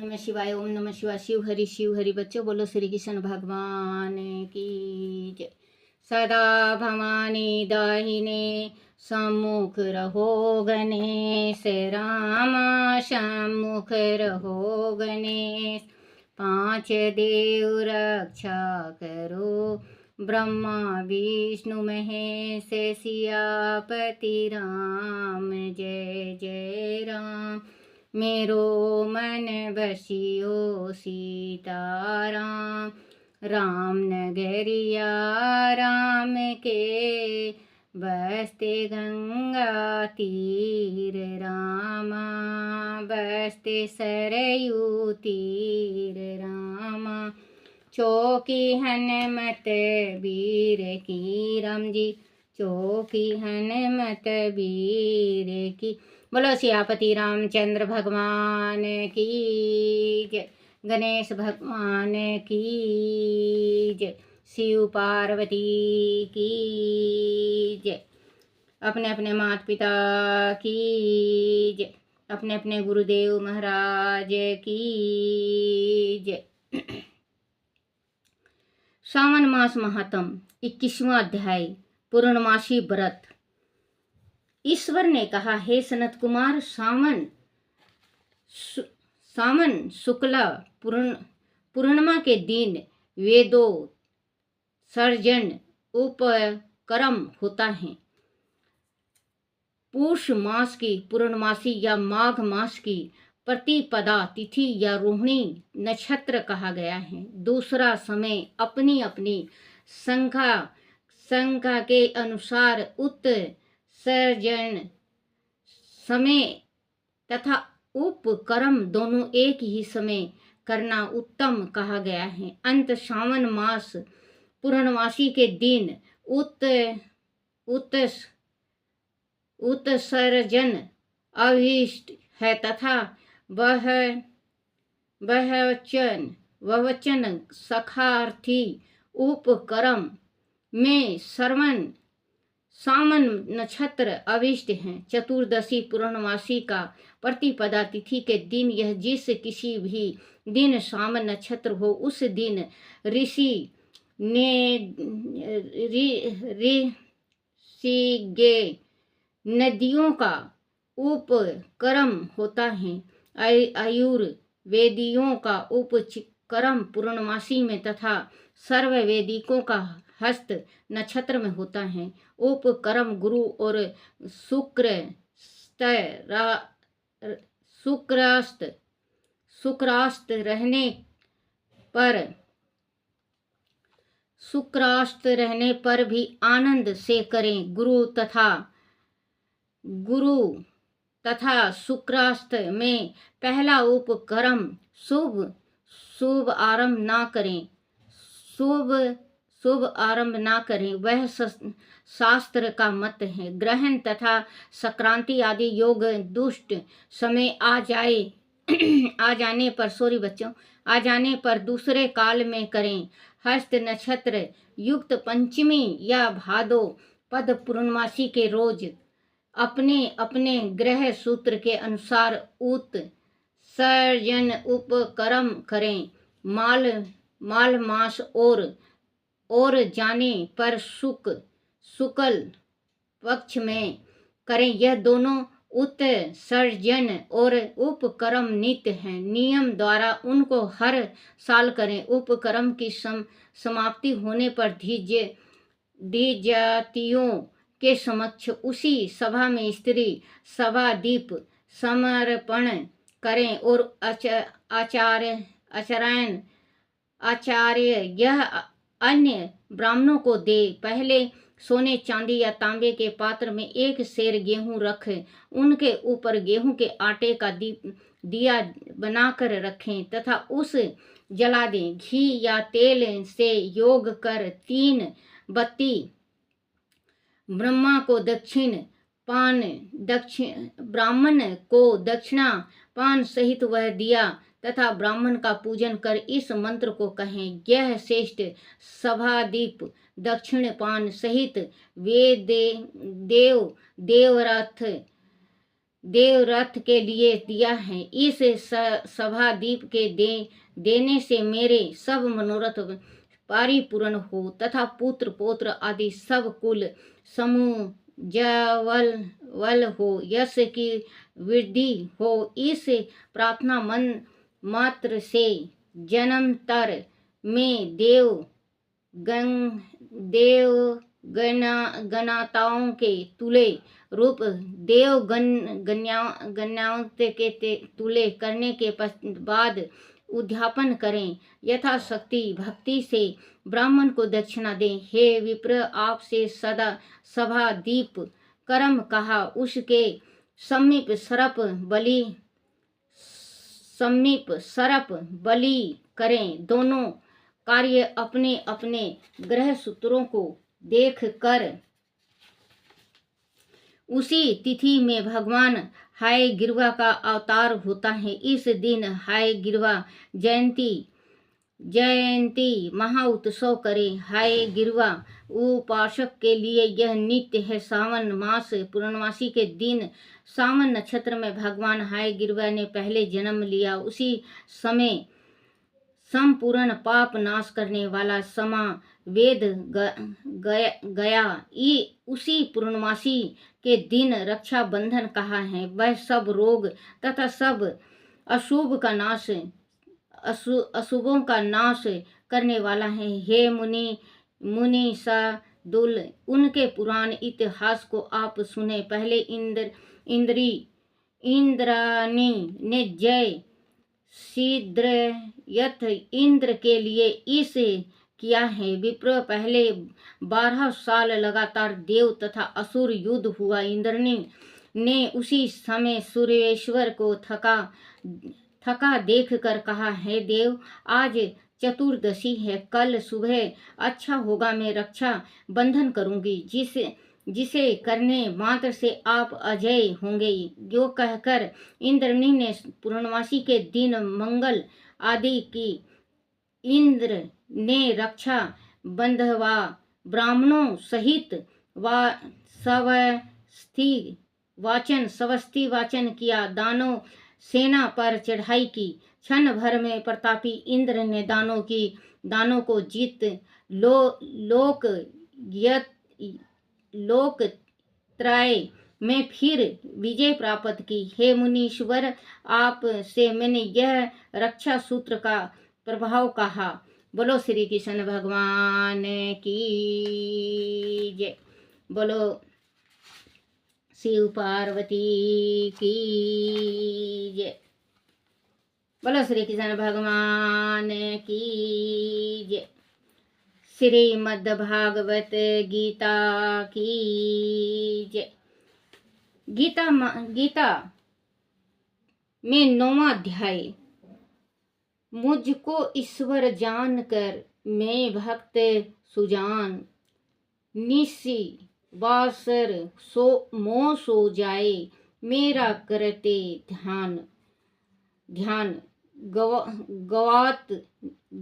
नमः शिवाय। ओम नमः शिवाय। शिव हरि बच्चों बोलो श्री कृष्ण भगवान की जय। सदा भवानी दाहिने सम्मुख रहो गणेश राम सम्मुख रहो गणेश। पांच देव रक्षा करो ब्रह्मा विष्णु महेश सियापति राम जय जय राम। मेरो मन बसियो सीताराम राम नगरिया राम के बसते गंगा तीर रामा बसते सरयू तीर रामा। चौकी हनुमत वीर की राम जी चौकी हनुमत वीर की। बोलो सियापति रामचंद्र भगवान की जय। गणेश भगवान की जय। शिव पार्वती की जय। अपने अपने माता पिता की जय। अपने अपने गुरुदेव महाराज की जय। सावन मास महात्म 21वां अध्याय पूर्णमासी व्रत। ईश्वर ने कहा, हे सनत कुमार, सावन शुक्ला पूर्णिमा के दिन वेदों सर्जन उपक्रम होता है। पूष मास की पूर्णमासी या माघ मास की प्रतिपदा तिथि या रोहिणी नक्षत्र कहा गया है। दूसरा समय अपनी अपनी संख्या के अनुसार उत्सर्जन समय तथा उपक्रम दोनों एक ही समय करना उत्तम कहा गया है। अंत सावन मास पूर्णमासी के दिन उत्सर्जन अभिष्ट है तथा बहुवचन सखार्थी उपक्रम में सावन नक्षत्र अभिष्ट हैं। चतुर्दशी पूर्णमासी का प्रतिपदा तिथि के दिन यह जिस किसी भी दिन सावन नक्षत्र हो उस दिन ऋषि नदियों का उपक्रम होता है। आयुर्वेदियों का उपक्रम पूर्णमासी में तथा सर्ववेदिकों का हस्त नक्षत्र में होता है। उपक्रम गुरु और शुक्रास्त रहने पर भी आनंद से करें। गुरु तथा शुक्रास्त में पहला उपक्रम शुभ आरंभ ना करें वह शास्त्र का मत है। ग्रहण तथा संक्रांति आदि योग दुष्ट समय आ जाने पर दूसरे काल में करें। हस्त नक्षत्र युक्त पंचमी या भादो पद पूर्णमासी के रोज अपने अपने ग्रह सूत्र के अनुसार उत्सर्जन उपक्रम करें। माल मास और जाने पर शुक्ल पक्ष में करें। यह दोनों उत्सर्जन और उपक्रम नित्य हैं। नियम द्वारा उनको हर साल करें। उपक्रम की समाप्ति होने पर द्विजातियों के समक्ष उसी सभा में स्त्री सभा दीप समर्पण करें और आचार्य यह अन्य ब्राह्मणों को दे। पहले सोने चांदी या तांबे के पात्र में एक सेर गेहूं रख उनके ऊपर गेहूं के आटे का दिया बनाकर रखें तथा उस जला दें। घी या तेल से योग कर 3 बत्ती ब्राह्मण को दक्षिणा पान सहित वह दिया तथा ब्राह्मण का पूजन कर इस मंत्र को कहें। यह श्रेष्ठ सभादीप दक्षिण पान सहित देवरथ देवरथ के लिए दिया है। इस सभा दीप के देने से मेरे सब मनोरथ परिपूर्ण हो तथा पुत्र पौत्र आदि सब कुल समूह जवल हो, यश की वृद्धि हो। इस प्रार्थना मन मात्र से जन्मतर में गणाताओं के तुले रूप गण्याओं के तुले करने के बाद उद्यापन करें। यथाशक्ति भक्ति से ब्राह्मण को दक्षिणा दें। हे विप्र, आपसे सदा सभा दीप कर्म कहा, उसके समीप सरप बलि करें। दोनों कार्य अपने अपने ग्रह सूत्रों को देख कर उसी तिथि में भगवान हाय गिरवा का अवतार होता है। इस दिन हाय गिरवा जयंती महाउत्सव करें। हाय गिरवा उपासक के लिए यह नित्य है। सावन मास पूर्णमासी के दिन सावन नक्षत्र में भगवान हाय गिरवा ने पहले जन्म लिया। उसी समय संपूर्ण पाप नाश करने वाला समा वेद गया। उसी पूर्णमासी के दिन रक्षा बंधन कहा है। वह सब रोग तथा सब अशुभों का नाश करने वाला है। हे मुनि सादुल, उनके पुराण इतिहास को आप सुने। पहले इंद्राणी ने जय सिद्रयथ इंद्र के लिए इस किया है। विप्र, पहले 12 साल लगातार देव तथा असुर युद्ध हुआ। इंद्रनी ने उसी समय सूर्येश्वर को थका देखकर कहा, हे देव, आज चतुर्दशी है, कल सुबह अच्छा होगा, मैं रक्षा बंधन करूंगी, जिसे करने मात्र से आप अजय होंगे। जो कहकर इंद्रनी ने पूर्णमासी के दिन मंगल आदि की इंद्र ने रक्षा बंधवा ब्राह्मणों सहित सवस्ती वाचन किया। दानव सेना पर चढ़ाई की। क्षण भर में प्रतापी इंद्र ने दानों को जीत लोक त्रय में फिर विजय प्राप्त की। हे मुनीश्वर, आप से मैंने यह रक्षा सूत्र का प्रभाव कहा। बोलो श्री कृष्ण भगवान की जय। बोलो शिव पार्वती की जय। बोलो श्री कृष्ण भगवान की जय। श्रीमद्भागवत गीता की जय। गीता में 9वां अध्याय। मुझको ईश्वर जानकर मैं भक्त सुजान, निशि बासर मोह सो जाए मेरा करते ध्यान।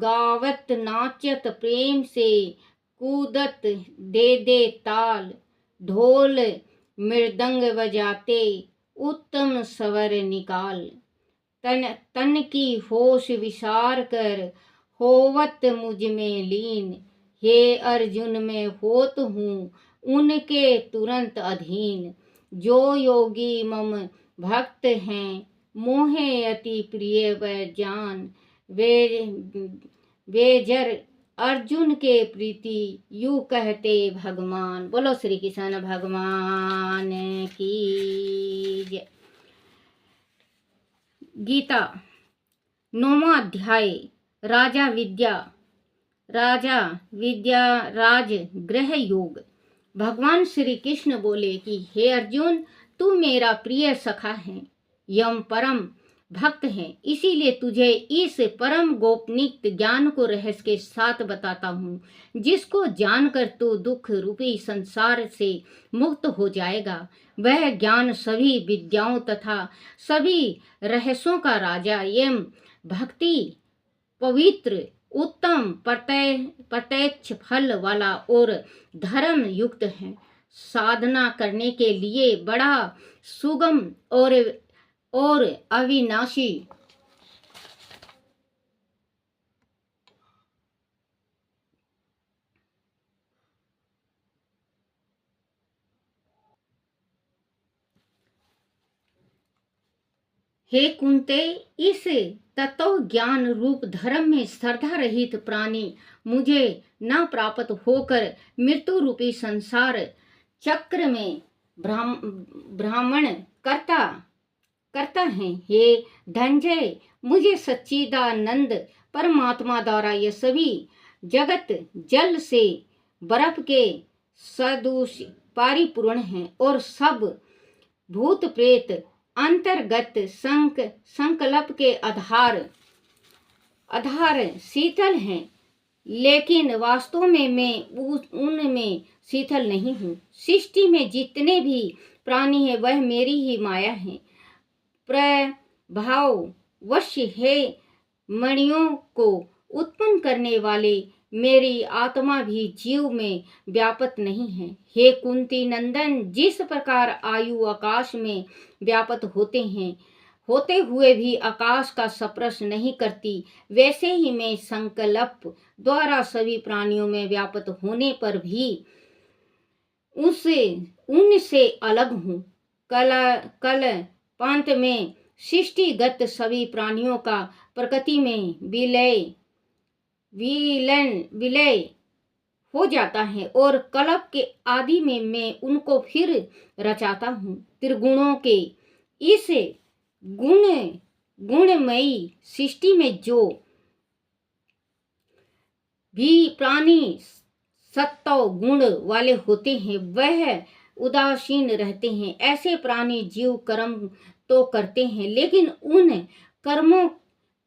गावत नाचत प्रेम से कूदत दे ताल, ढोल मृदंग बजाते उत्तम स्वर निकाल। तन की होश विसार कर होवत मुझ में लीन, हे अर्जुन मैं होत हूँ उनके तुरंत अधीन। जो योगी मम भक्त हैं मोहे अति प्रिय वह जान, वे जर अर्जुन के प्रीति यू कहते भगवान। बोलो श्री कृष्ण भगवान की जय। गीता 9वां अध्याय। राजा विद्या राज ग्रह योग। भगवान श्री कृष्ण बोले कि हे अर्जुन, तू मेरा प्रिय सखा है, यम परम भक्त है, इसीलिए तुझे इस परम गोपनीय ज्ञान को रहस्य के साथ बताता हूँ, जिसको जानकर तू दुख रूपी संसार से मुक्त हो जाएगा। वह ज्ञान सभी विद्याओं तथा सभी रहस्यों का राजा एवं भक्ति पवित्र उत्तम प्रत्यक्ष फल वाला और धर्म युक्त है। साधना करने के लिए बड़ा सुगम और अविनाशी हे कुंते, इस तत्व ज्ञान रूप धर्म में श्रद्धा रहित प्राणी मुझे न प्राप्त होकर मृत्यु रूपी संसार चक्र में भ्रमण करता है। हे धनंजय, मुझे सच्चिदानंद परमात्मा द्वारा ये सभी जगत जल से बर्फ के सदृश परिपूर्ण है और सब भूत प्रेत अंतर्गत संकल्प के आधार शीतल हैं, लेकिन वास्तव में मैं उनमें शीतल नहीं हूँ। सृष्टि में जितने भी प्राणी हैं वह मेरी ही माया है। प्रभाववश है मणियों को उत्पन्न करने वाले मेरी आत्मा भी जीव में व्यापत नहीं है। हे कुंती नंदन, जिस प्रकार आयु आकाश में व्यापत होते हुए भी आकाश का स्पर्श नहीं करती, वैसे ही मैं संकल्प द्वारा सभी प्राणियों में व्यापत होने पर भी उनसे अलग हूँ। कल पांत में सृष्टिगत सभी प्राणियों का प्रकृति में विलय हो जाता है और कल्प के आदि में मैं उनको फिर रचाता हूँ। त्रिगुणों के इस गुणमयी सृष्टि में जो भी प्राणी सत्व गुण वाले होते हैं वह उदासीन रहते हैं। ऐसे प्राणी जीव कर्म तो करते हैं, लेकिन उन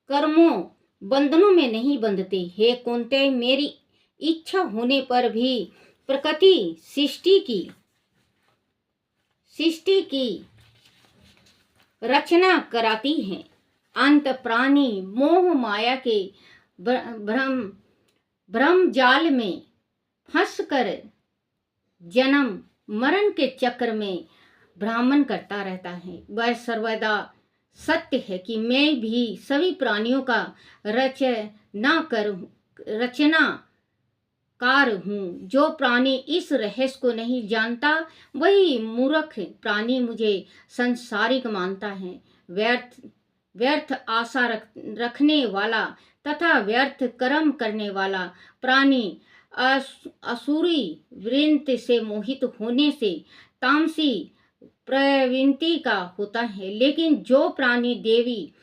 कर्मों बंधनों में नहीं बंधते। हे कुंते, मेरी इच्छा होने पर भी प्रकृति सृष्टि की रचना कराती है। अंत प्राणी मोह माया के भ्रम जाल में फंसकर जन्म मरण के चक्र में भ्रमण करता रहता है। वह सर्वदा सत्य है कि मैं भी सभी प्राणियों का रचनाकार हूँ। जो प्राणी इस रहस्य को नहीं जानता वही मूर्ख प्राणी मुझे संसारिक मानता है। व्यर्थ आशा रखने वाला तथा व्यर्थ कर्म करने वाला प्राणी असुरी वृत्ति से मोहित होने से तामसी प्रवृत्ति का होता है, लेकिन जो प्राणी देवी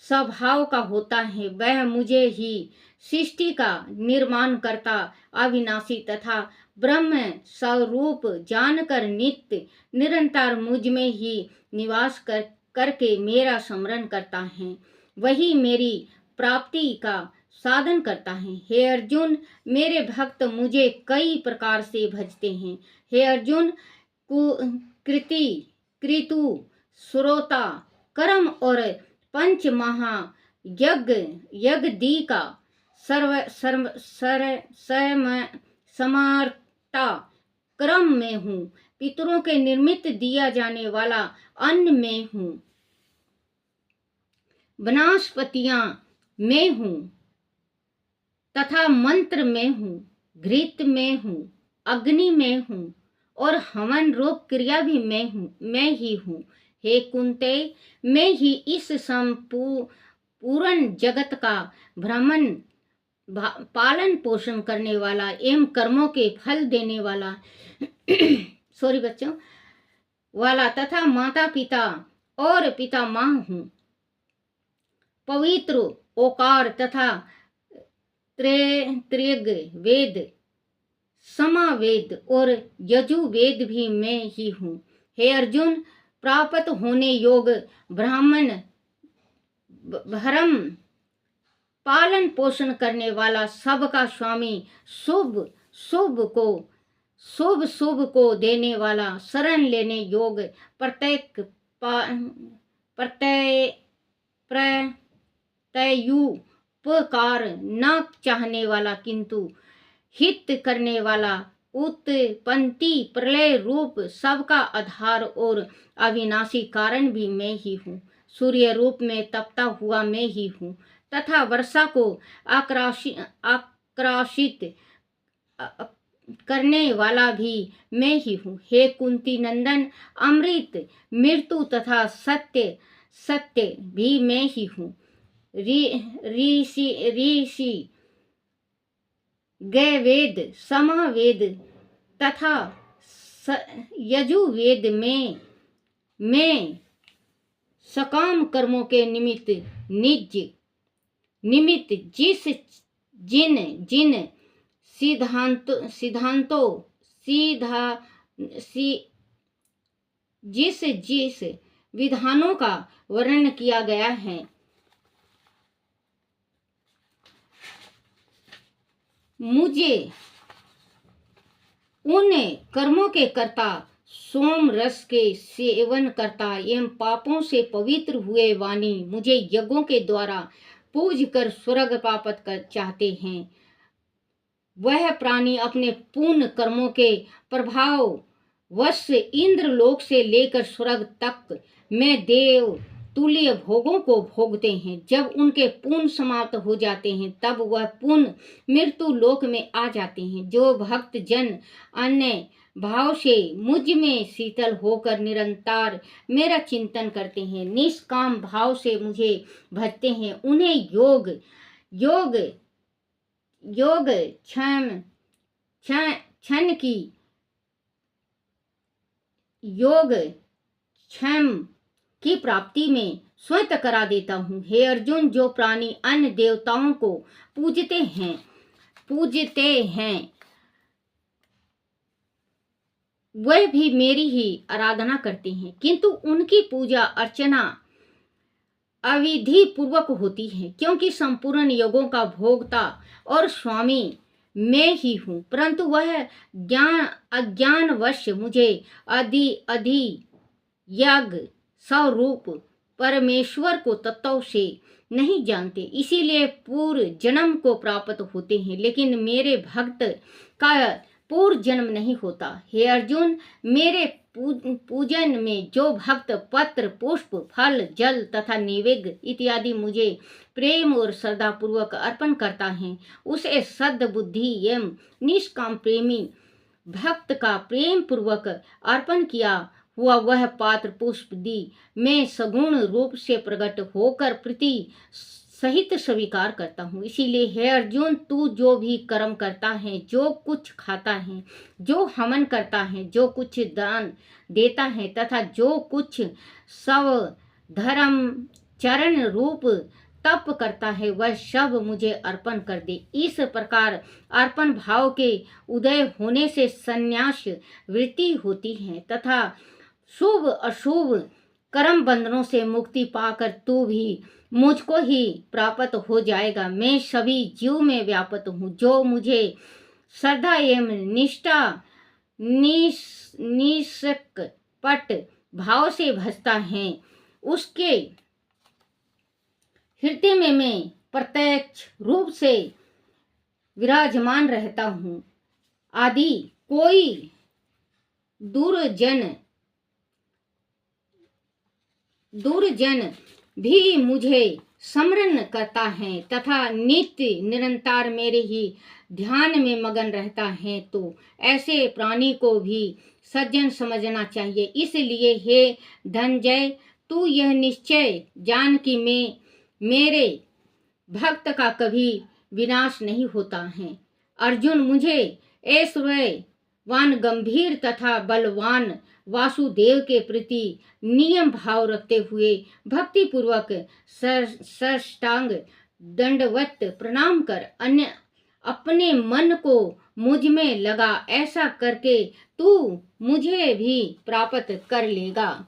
स्वभाव का होता है वह मुझे ही सृष्टि का निर्माण करता अविनाशी तथा ब्रह्म स्वरूप जानकर नित्य निरंतर मुझ में ही निवास करके मेरा स्मरण करता है, वही मेरी प्राप्ति का साधन करता है। हे अर्जुन, मेरे भक्त मुझे कई प्रकार से भजते हैं। हे अर्जुन, कृतु श्रोता कर्म और पंच यज्ञ का समर्था क्रम में हूँ। पितरों के निर्मित दिया जाने वाला अन्न में हूँ, वनस्पतियां में हूँ तथा मंत्र में हूँ, घृत में हूँ, अग्नि में हूँ और हवन रूप क्रिया भी मैं ही हूँ। हे कुंते, मैं ही इस संपूर्ण जगत का पालन पोषण करने वाला एवं कर्मों के फल देने वाला सॉरी बच्चों वाला तथा माता पिता और पितामह हूँ। पवित्र ओकार तथा त्रिग वेद, समावेद और यजुर्वेद भी मैं ही हूँ। हे अर्जुन, प्राप्त होने योग भरम पालन पोषण करने वाला सबका स्वामी, शुभ को देने वाला, शरण लेने योग प्रत्युपकार न चाहने वाला किंतु हित करने वाला, उत्पत्ति प्रलय रूप सबका आधार और अविनाशी कारण भी मैं ही हूँ। सूर्य रूप में तपता हुआ मैं ही हूँ तथा वर्षा को आक्राशित करने वाला भी मैं ही हूँ। हे कुंती नंदन, अमृत मृत्यु तथा सत्य सत्य भी मैं ही हूँ। ऋषि गए वेद समवेद तथा यजुर्वेद में मैं सकाम कर्मों के निमित्त जिन जिस विधानों का वर्णन किया गया है, मुझे उन कर्मों के कर्ता, सोम रस के सेवन करता एवं पापों से पवित्र हुए वाणी मुझे यज्ञों के द्वारा पूज कर स्वर्ग प्राप्त कर चाहते हैं। वह प्राणी अपने पूर्ण कर्मों के प्रभाव वश इंद्र लोक से लेकर स्वर्ग तक में देव तुल्य भोगों को भोगते हैं। जब उनके पुण्य समाप्त हो जाते हैं तब वह पुण्य मृत्यु लोक में आ जाते हैं। जो भक्त जन अन्य भाव से मुझ में शीतल होकर निरंतर मेरा चिंतन करते हैं, निष्काम भाव से मुझे भजते हैं, उन्हें योग क्षम की प्राप्ति में स्वतः करा देता हूँ। हे अर्जुन, जो प्राणी अन्य देवताओं को पूजते हैं वह भी मेरी ही आराधना करते हैं, किंतु उनकी पूजा अर्चना अविधि पूर्वक होती है, क्योंकि संपूर्ण योगों का भोक्ता और स्वामी मैं ही हूँ। परंतु वह अज्ञानवश मुझे अधि यज्ञ स्वरूप परमेश्वर को तत्व से नहीं जानते, इसीलिए पूर्व जन्म को प्राप्त होते हैं, लेकिन मेरे भक्त का पूर्व जन्म नहीं होता। हे अर्जुन, मेरे पूजन में जो भक्त पत्र पुष्प फल जल तथा नैवेद्य इत्यादि मुझे प्रेम और श्रद्धा पूर्वक अर्पण करता है, उसे सद्बुद्धि एवं निष्काम प्रेमी भक्त का प्रेम पूर्वक अर्पण किया हुआ वह पात्र पुष्प दी मैं सगुण रूप से प्रकट होकर प्रीति सहित स्वीकार करता हूँ। इसीलिए हे अर्जुन, तू जो भी कर्म करता है, जो कुछ खाता है, जो हवन करता है, जो कुछ दान देता है तथा जो कुछ सब धर्म चरण रूप तप करता है, वह सब मुझे अर्पण कर दे। इस प्रकार अर्पण भाव के उदय होने से संन्यास वृत्ति होती है तथा शुभ अशुभ कर्म बंधनों से मुक्ति पाकर तू भी मुझको ही प्राप्त हो जाएगा। मैं सभी जीव में व्याप्त हूँ। जो मुझे श्रद्धा एवं निष्ठा निष्कपट भाव से भजता है, उसके हृदय में मैं प्रत्यक्ष रूप से विराजमान रहता हूँ। आदि कोई दूरजन भी मुझे स्मरण करता है तथा नित्य निरंतर मेरे ही ध्यान में मगन रहता है, तो ऐसे प्राणी को भी सज्जन समझना चाहिए। इसलिए हे धनंजय, तू यह निश्चय जान कि मेरे भक्त का कभी विनाश नहीं होता है। अर्जुन, मुझे ऐश्वर्यवान गंभीर तथा बलवान वासुदेव के प्रति नियम भाव रखते हुए भक्ति पूर्वक साष्टांग दंडवत प्रणाम कर अपने मन को मुझ में लगा। ऐसा करके तू मुझे भी प्राप्त कर लेगा।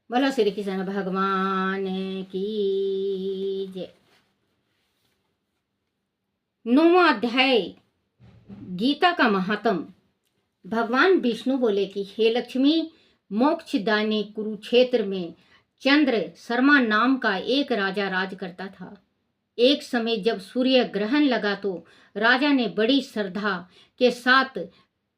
बोलो श्री कृष्ण भगवान की जय। 9वां अध्याय गीता का महात्म। भगवान विष्णु बोले कि हे लक्ष्मी, मोक्षदायिनी कुरुक्षेत्र में चंद्र शर्मा नाम का एक राजा राज करता था। एक समय जब सूर्य ग्रहण लगा तो राजा ने बड़ी श्रद्धा के साथ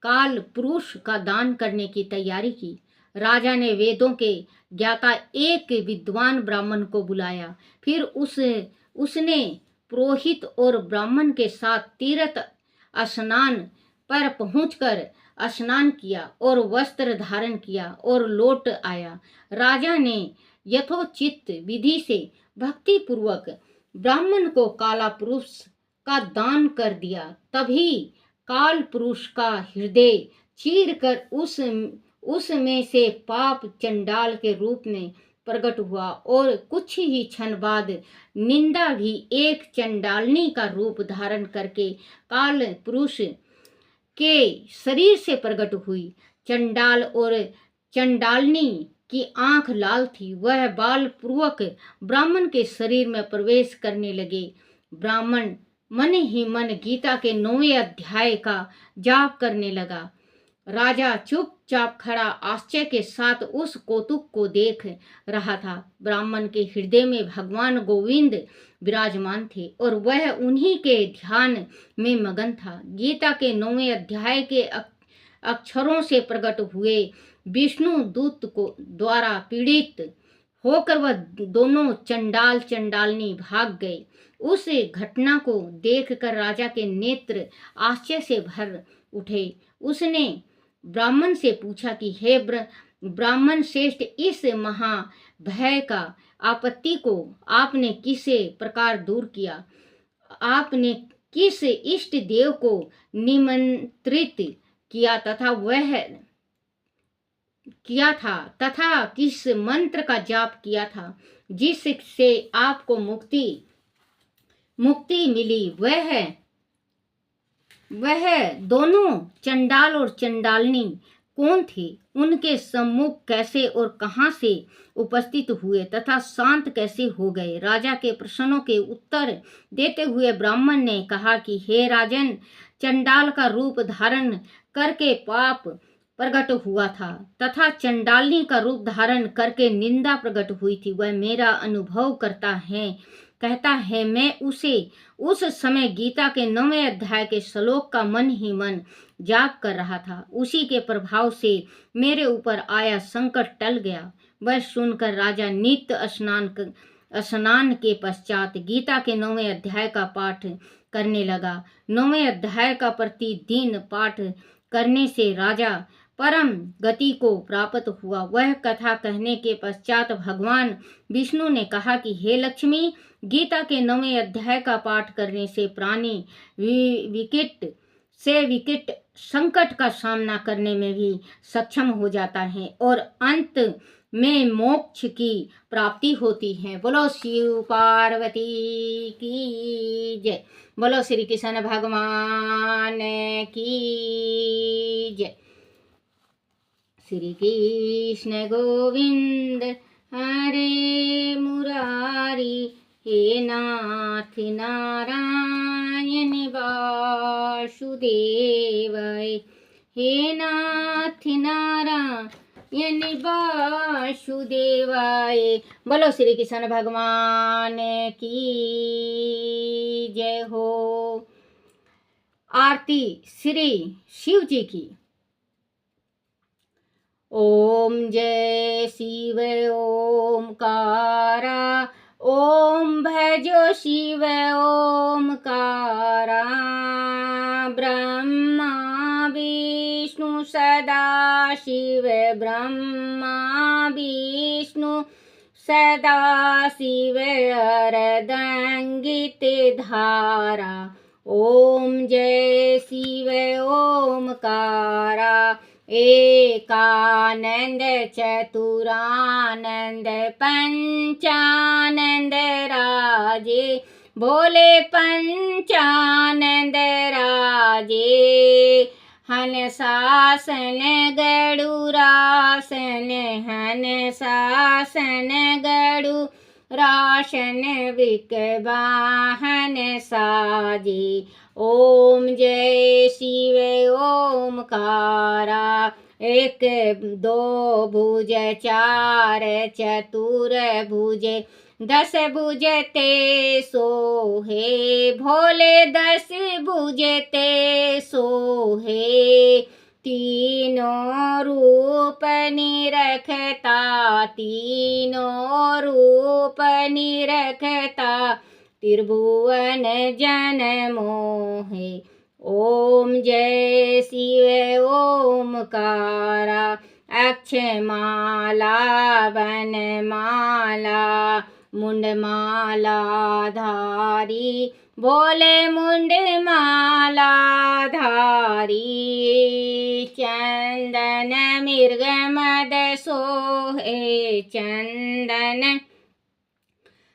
काल पुरुष का दान करने की तैयारी की। राजा ने वेदों के ज्ञाता एक विद्वान ब्राह्मण को बुलाया। फिर उसने पुरोहित और ब्राह्मण के साथ तीर्थ स्नान पर पहुंचकर स्नान किया और वस्त्र धारण किया और लौट आया। राजा ने यथोचित विधि से भक्ति पूर्वक ब्राह्मण को काला पुरुष का दान कर दिया। तभी काल पुरुष का हृदय चीर कर उसमें से पाप चंडाल के रूप में प्रकट हुआ और कुछ ही क्षण बाद निंदा भी एक चंडालनी का रूप धारण करके काल पुरुष के शरीर से प्रकट हुई। चंडाल और चंडालनी की आंख लाल थी। वह बाल पूर्वक ब्राह्मण के शरीर में प्रवेश करने लगे। ब्राह्मण मन ही मन गीता के 9वें अध्याय का जाप करने लगा। राजा चुपचाप खड़ा आश्चर्य के साथ उस कौतुक को देख रहा था। ब्राह्मण के हृदय में भगवान गोविंद विराजमान थे और वह उन्हीं के ध्यान में मगन था। गीता के 9वें अध्याय के अक्षरों से प्रकट हुए विष्णु दूत को द्वारा पीड़ित होकर वह दोनों चंडाल चंडालनी भाग गए। उस घटना को देखकर राजा के नेत्र आश्चर्य से भर उठे। उसने ब्राह्मण से पूछा कि हे ब्राह्मण श्रेष्ठ, इस महाभय का आपत्ति को आपने किस प्रकार दूर किया? आपने किस इष्ट देव को निमंत्रित किया तथा किस मंत्र का जाप किया था जिससे आपको मुक्ति मिली? वह दोनों चंडाल और चंडालनी कौन थे? उनके सम्मुख कैसे और कहां से उपस्थित हुए तथा शांत कैसे हो गए? राजा के प्रश्नों के उत्तर देते हुए ब्राह्मण ने कहा कि हे राजन, चंडाल का रूप धारण करके पाप प्रकट हुआ था तथा चंडालनी का रूप धारण करके निंदा प्रकट हुई थी। वह मेरा अनुभव कहता है मैं उस समय गीता के 9वें अध्याय के श्लोक का मन ही मन जाप कर रहा था। उसी के प्रभाव से मेरे ऊपर आया संकट टल गया। वह सुनकर राजा नित्य स्नान के पश्चात गीता के 9वें अध्याय का पाठ करने लगा। 9वें अध्याय का प्रतिदिन पाठ करने से राजा परम गति को प्राप्त हुआ। वह कथा कहने के पश्चात भगवान विष्णु ने कहा कि हे लक्ष्मी, गीता के 9वें अध्याय का पाठ करने से प्राणी विकट संकट का सामना करने में भी सक्षम हो जाता है और अंत में मोक्ष की प्राप्ति होती है। बोलो शिव पार्वती की जय। बोलो श्री कृष्ण भगवान की जय। श्री कृष्ण गोविंद हरे मुरारी, हे नाथ नारायण वासुदेवाय, हे नाथ नारायण वासुदेवाय। बोलो श्री कृष्ण भगवान की जय हो। आरती श्री शिव जी की। ओम जय शिव ओमकारा, ओम भजो शिव ओमकारा। ब्रह्मा विष्णु सदा शिव, ब्रह्मा विष्णु सदा शिव, अर्धंगित धारा। ओम जय शिव ओमकारा, एकानंद चतुरानंद पंचानंद राजे, बोले पंचानंद राजे। हन शासन गरुरासन, हन शासन गरु राशन, विकवाहन साजे। ओम जय शिव ओमकारा, एक दो भुज चार चतुर भुज, 10 बुझते सोहे भोले, 10 बुझते सोहे, तीनों रूप निरखता, तीनों रूप निरखता, त्रिभुवन जन मोहे। ओम जय शिव ओमकारा, अक्षमाला वनमाला, मुंडमाला धारी, भोले मुंडमाला धारी। चंदन मृग मद सोहे, चंदन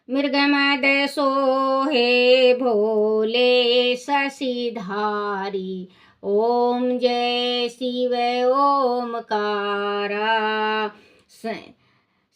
मृगमद सोहे भोले शशिधारी। ओम जय शिव ओमकारा,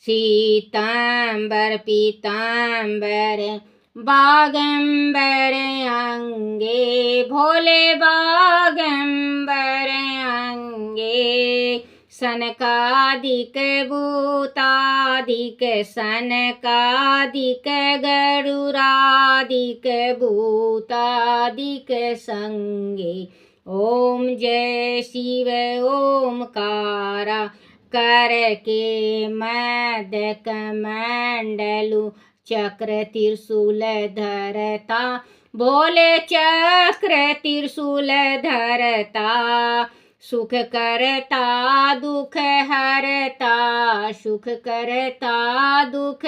सीतांबर पीतांबर बागंबर अंगे, भोले बागंबर अंगे। सनकादिक भूतादिक, सनकादिक गरुरादिक भूतादिक संगे। ओम जय शिव ओमकारा, कर के मदक मंडलु, चक्र त्रिशूल धरता, भोले चक्र त्रिशूल धरता। सुख करता दुख हरता, सुख करता दुख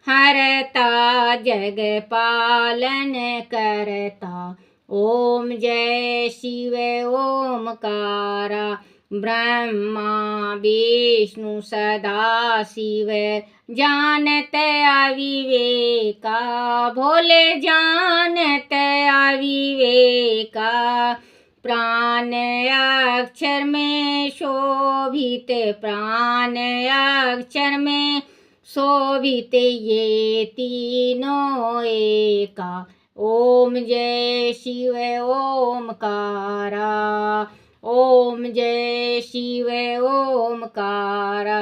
हरता, जग पालन करता। ओम जय शिव ओमकारा, ब्रह्मा विष्णु सदा शिव, जानत अविवेका, भोले जानत अविवेका। प्राण अक्षर में शोभित, प्राण अक्षर में शोभित, ये तीनों एका। ओम जय शिव ओमकारा, ओम जय शिव ओमकारा।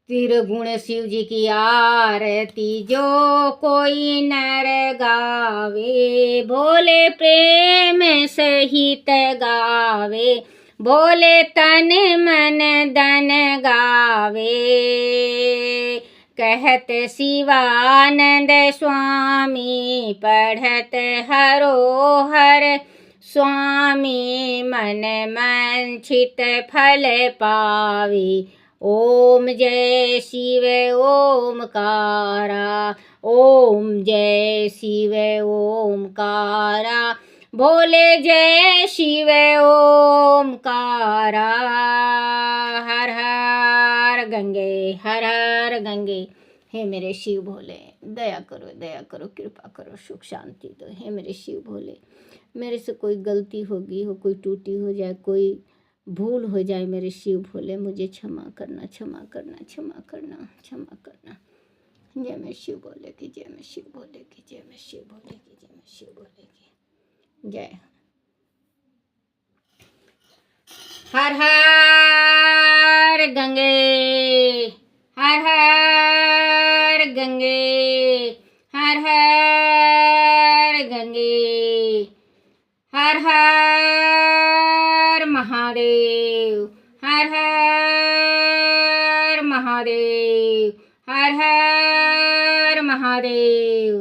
त्रिगुण शिव जी की आरती जो कोई नर गावे, भोले प्रेम सहित गावे, भोले तन मन धन गावे। कहत शिवानंद स्वामी, पढ़त हरोहर स्वामी, मन मंचित फल पावे। ओम जय शिव ओमकारा, ओम जय शिव ओमकारा, भोले जय शिव ओमकारा। हर हर गंगे, हर हर गंगे। हे मेरे शिव भोले, दया करो, कृपा करो, सुख शांति दो। हे मेरे शिव भोले, मेरे से कोई गलती होगी हो, कोई टूटी हो जाए, कोई भूल हो जाए, मेरे शिव भोले मुझे क्षमा करना, क्षमा करना, क्षमा करना, क्षमा करना। जय मैं शिव भोले की, जय मैं शिव भोले की, जय मैं शिव भोले की, जय मैं शिव भोले की जय। हर हर गंगे, हर हर गंगे, हर हर गंगे, हर हर महादेव, हर हर महादेव, हर हर महादेव।